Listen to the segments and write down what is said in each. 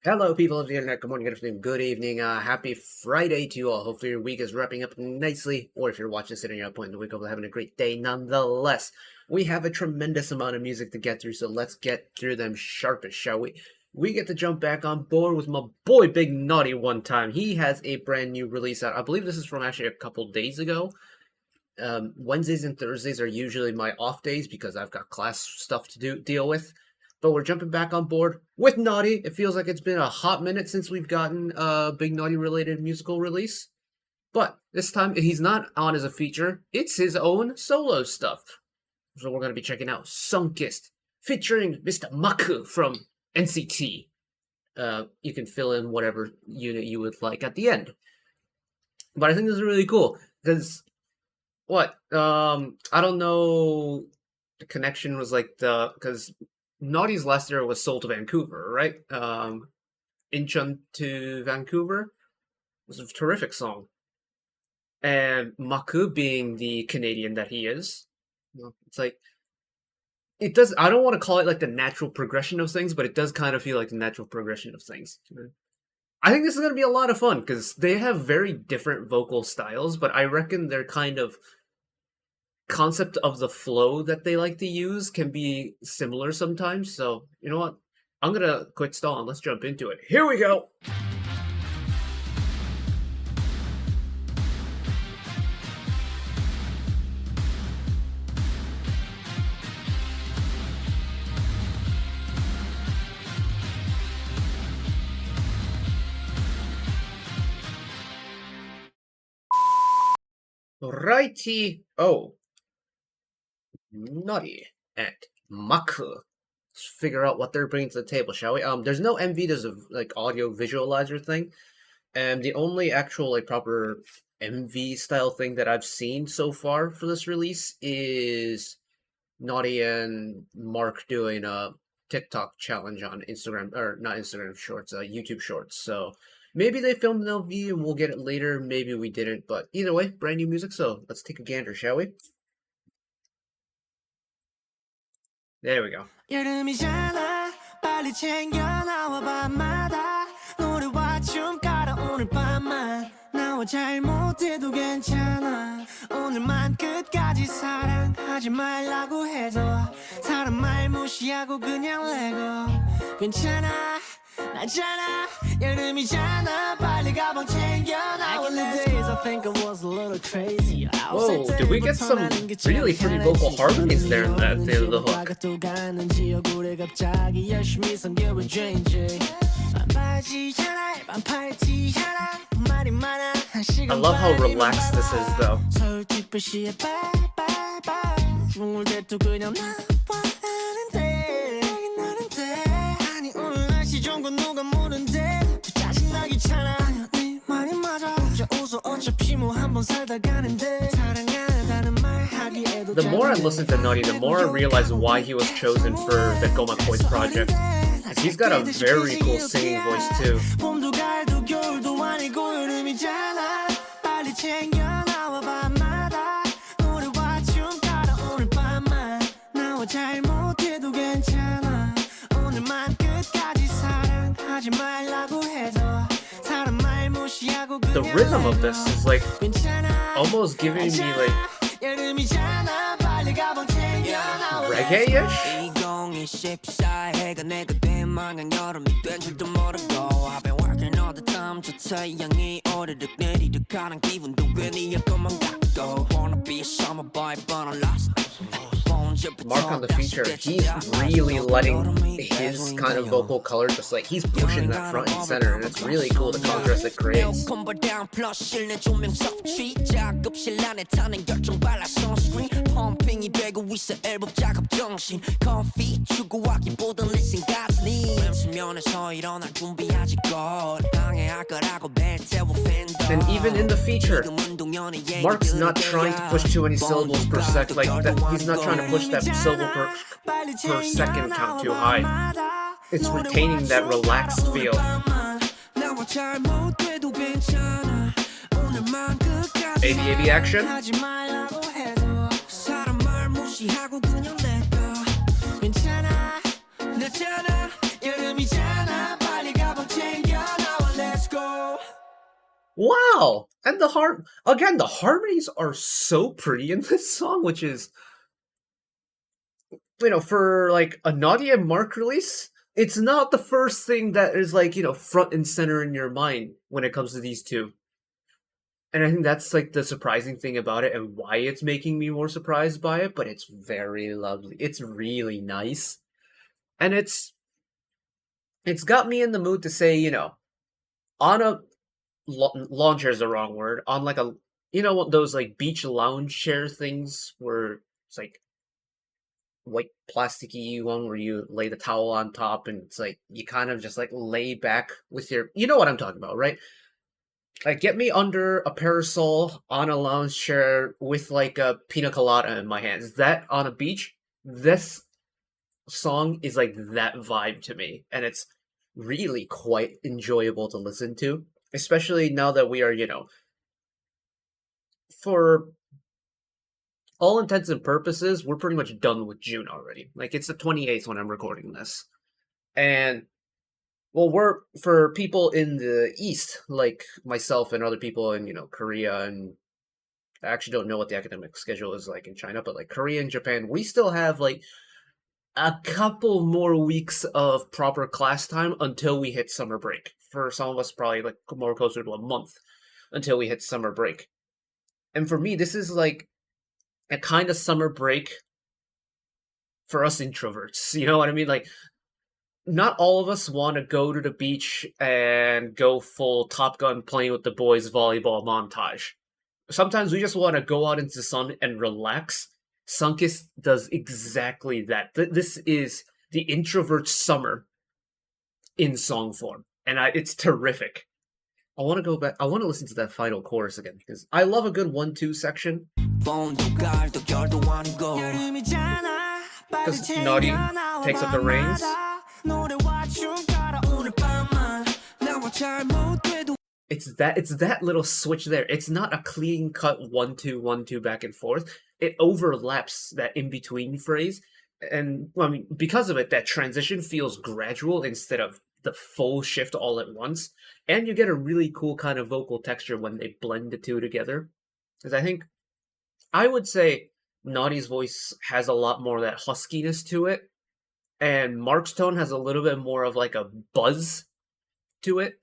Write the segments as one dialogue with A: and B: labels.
A: Hello, people of the internet. Good morning, good afternoon, good evening. Happy Friday to you all. Hopefully, your week is wrapping up nicely, or if you're watching this at any other point in the week, hopefully having a great day nonetheless. We have a tremendous amount of music to get through, so let's get through them sharpish, shall we? We get to jump back on board with my boy Big Naughty one time. He has a brand new release out. I believe this is from actually a couple days ago. Wednesdays and Thursdays are usually my off days because I've got class stuff to deal with. But we're jumping back on board with Naughty. It feels like it's been a hot minute since we've gotten a big Naughty related musical release. But this time he's not on as a feature. It's his own solo stuff. So we're going to be checking out Sunkissed, featuring Mr. Maku from NCT. You can fill in whatever unit you would like at the end. But I think this is really cool because I don't know. The connection was like because Naughty's last year was Seoul to Vancouver, right? Incheon to Vancouver. It was a terrific song. And Maku, being the Canadian that he is, it's like, it does, I don't want to call it like the natural progression of things, but it does kind of feel like the natural progression of things. I think this is going to be a lot of fun, because they have very different vocal styles, but I reckon their kind of concept of the flow that they like to use can be similar sometimes. So, you know what? I'm gonna quit stalling. Let's jump into it. Here we go! Righty. Oh. Naughty and Maku. Let's figure out what they're bringing to the table, shall we? There's no MV, there's a like audio visualizer thing, and the only actual like proper MV style thing that I've seen so far for this release is Naughty and Mark doing a TikTok challenge on Instagram, or not Instagram Shorts, YouTube Shorts. So maybe they filmed an LV and we'll get it later. Maybe we didn't, but either way, brand new music. So let's take a gander, shall we? There we go. 여름이잖아 빨리 챙겨 나와 밤마다 노래와 춤 깔아 오늘 밤만 나와 잘못해도 괜찮아 오늘만 끝까지 사랑하지 말라고 해도 사람 말 무시하고 그냥 레고 괜찮아 나잖아 여름이잖아 빨리 가방 챙겨 나와 days I think I was a little crazy. Whoa, did we get some really pretty vocal harmonies there at the end of the hook? I love how relaxed this is though. The more I listen to Naughty, the more I realize why he was chosen for the Goma Boys project. He's got a very cool singing voice too. The rhythm of this is like almost giving me like reggae-ish? Mark on the feature, he's really letting his kind of vocal color just like he's pushing that front and center, and it's really cool the contrast it creates. And even in the feature, Mark's not trying to push too many syllables per sec, like that, he's not trying to push that syllable per second count too high. It's retaining that relaxed feel. ABAB action. 괜찮아, 늦잖아, 여름이잖아, 빨리 가방 Wow! And the harmonies are so pretty in this song, which is, for like a Nadia and Mark release, it's not the first thing that is like, front and center in your mind when it comes to these two. And I think that's like the surprising thing about it and why it's making me more surprised by it, but it's very lovely. It's really nice. And it's got me in the mood to say, on a lawn chair is the wrong word, on like a those like beach lounge chair things where it's like white plasticky one where you lay the towel on top and it's like you kind of just like lay back with you know what I'm talking about, right? Like get me under a parasol on a lounge chair with like a pina colada in my hands. That on a beach, this song is like that vibe to me, and it's really quite enjoyable to listen to, especially now that we are, for all intents and purposes, we're pretty much done with June already. Like it's the 28th when I'm recording this. And well, we're for people in the East, like myself and other people in, Korea, and I actually don't know what the academic schedule is like in China, but like Korea and Japan, we still have like a couple more weeks of proper class time until we hit summer break. For some of us, probably like more closer to a month until we hit summer break. And for me, this is like a kind of summer break for us introverts. You know what I mean? Like, not all of us want to go to the beach and go full Top Gun playing with the boys volleyball montage. Sometimes we just want to go out into the sun and relax. Sunkissed does exactly that. This is the introvert summer in song form, and it's terrific. I want to go back. I want to listen to that final chorus again because I love a good 1-2 section. Because Naughty takes up the reins. It's that little switch there. It's not a clean cut 1-2 1-2 back and forth. It overlaps that in between phrase, and well, I mean because of it, that transition feels gradual instead of the full shift all at once, and you get a really cool kind of vocal texture when they blend the two together. Because I would say Naughty's voice has a lot more of that huskiness to it, and Mark's tone has a little bit more of like a buzz to it.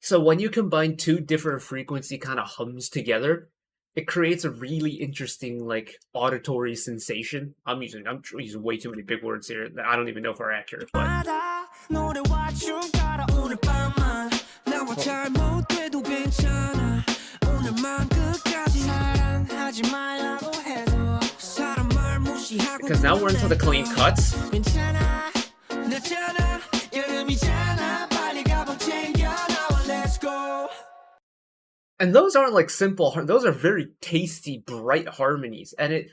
A: So when you combine two different frequency kind of hums together, it creates a really interesting like auditory sensation. I'm using way too many big words here. I don't even know if they're accurate, but because now we're into the clean cuts. And those aren't like simple, those are very tasty, bright harmonies. And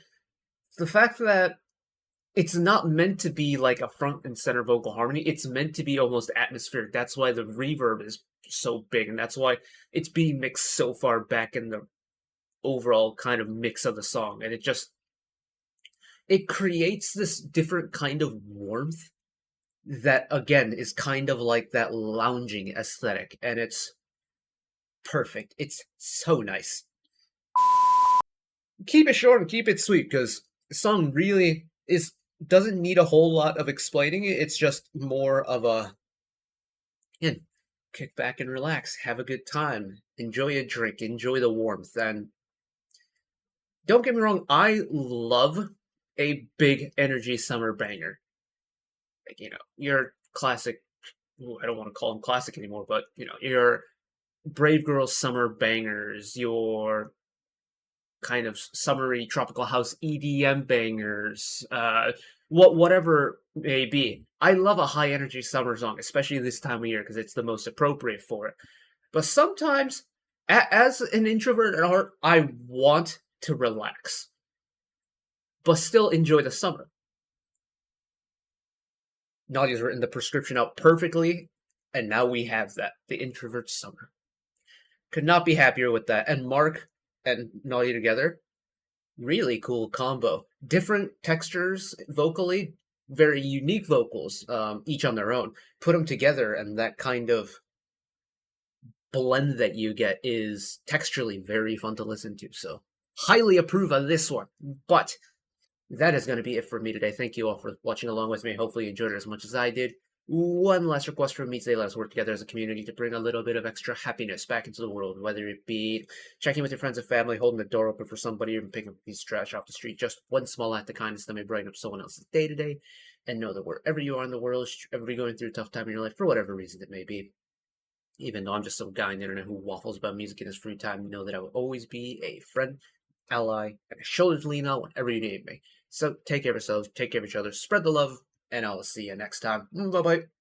A: the fact that it's not meant to be like a front and center vocal harmony, it's meant to be almost atmospheric. That's why the reverb is so big, and that's why it's being mixed so far back in the overall kind of mix of the song. And it creates this different kind of warmth that, again, is kind of like that lounging aesthetic. And it's perfect. It's so nice. Keep it short and keep it sweet, because the song really doesn't need a whole lot of explaining it. It's just more of a kick back and relax, have a good time, enjoy a drink, enjoy the warmth. And don't get me wrong, I love a big energy summer banger. Like, your classic, I don't want to call them classic anymore, but your Brave Girls summer bangers, your kind of summery tropical house EDM bangers, whatever may be. I love a high energy summer song, especially this time of year, because it's the most appropriate for it. But sometimes, as an introvert at heart, I want to relax, but still enjoy the summer. Nadia's written the prescription out perfectly, and now we have that, the introvert summer. Could not be happier with that. And Mark and Nadia together, really cool combo. Different textures vocally, very unique vocals, each on their own. Put them together, and that kind of blend that you get is texturally very fun to listen to. So highly approve of this one. But that is going to be it for me today. Thank you all for watching along with me. Hopefully you enjoyed it as much as I did. One last request from me today: let us work together as a community to bring a little bit of extra happiness back into the world, whether it be checking with your friends and family, holding the door open for somebody, or picking up a piece of trash off the street. Just one small act of kindness that may brighten up someone else's day to day. And know that wherever you are in the world, everybody going through a tough time in your life, for whatever reason it may be, even though I'm just some guy on the internet who waffles about music in his free time, know that I will always be a friend, ally, and a shoulder to lean on whenever you need me. So take care of yourselves, take care of each other, spread the love, and I'll see you next time. Bye bye.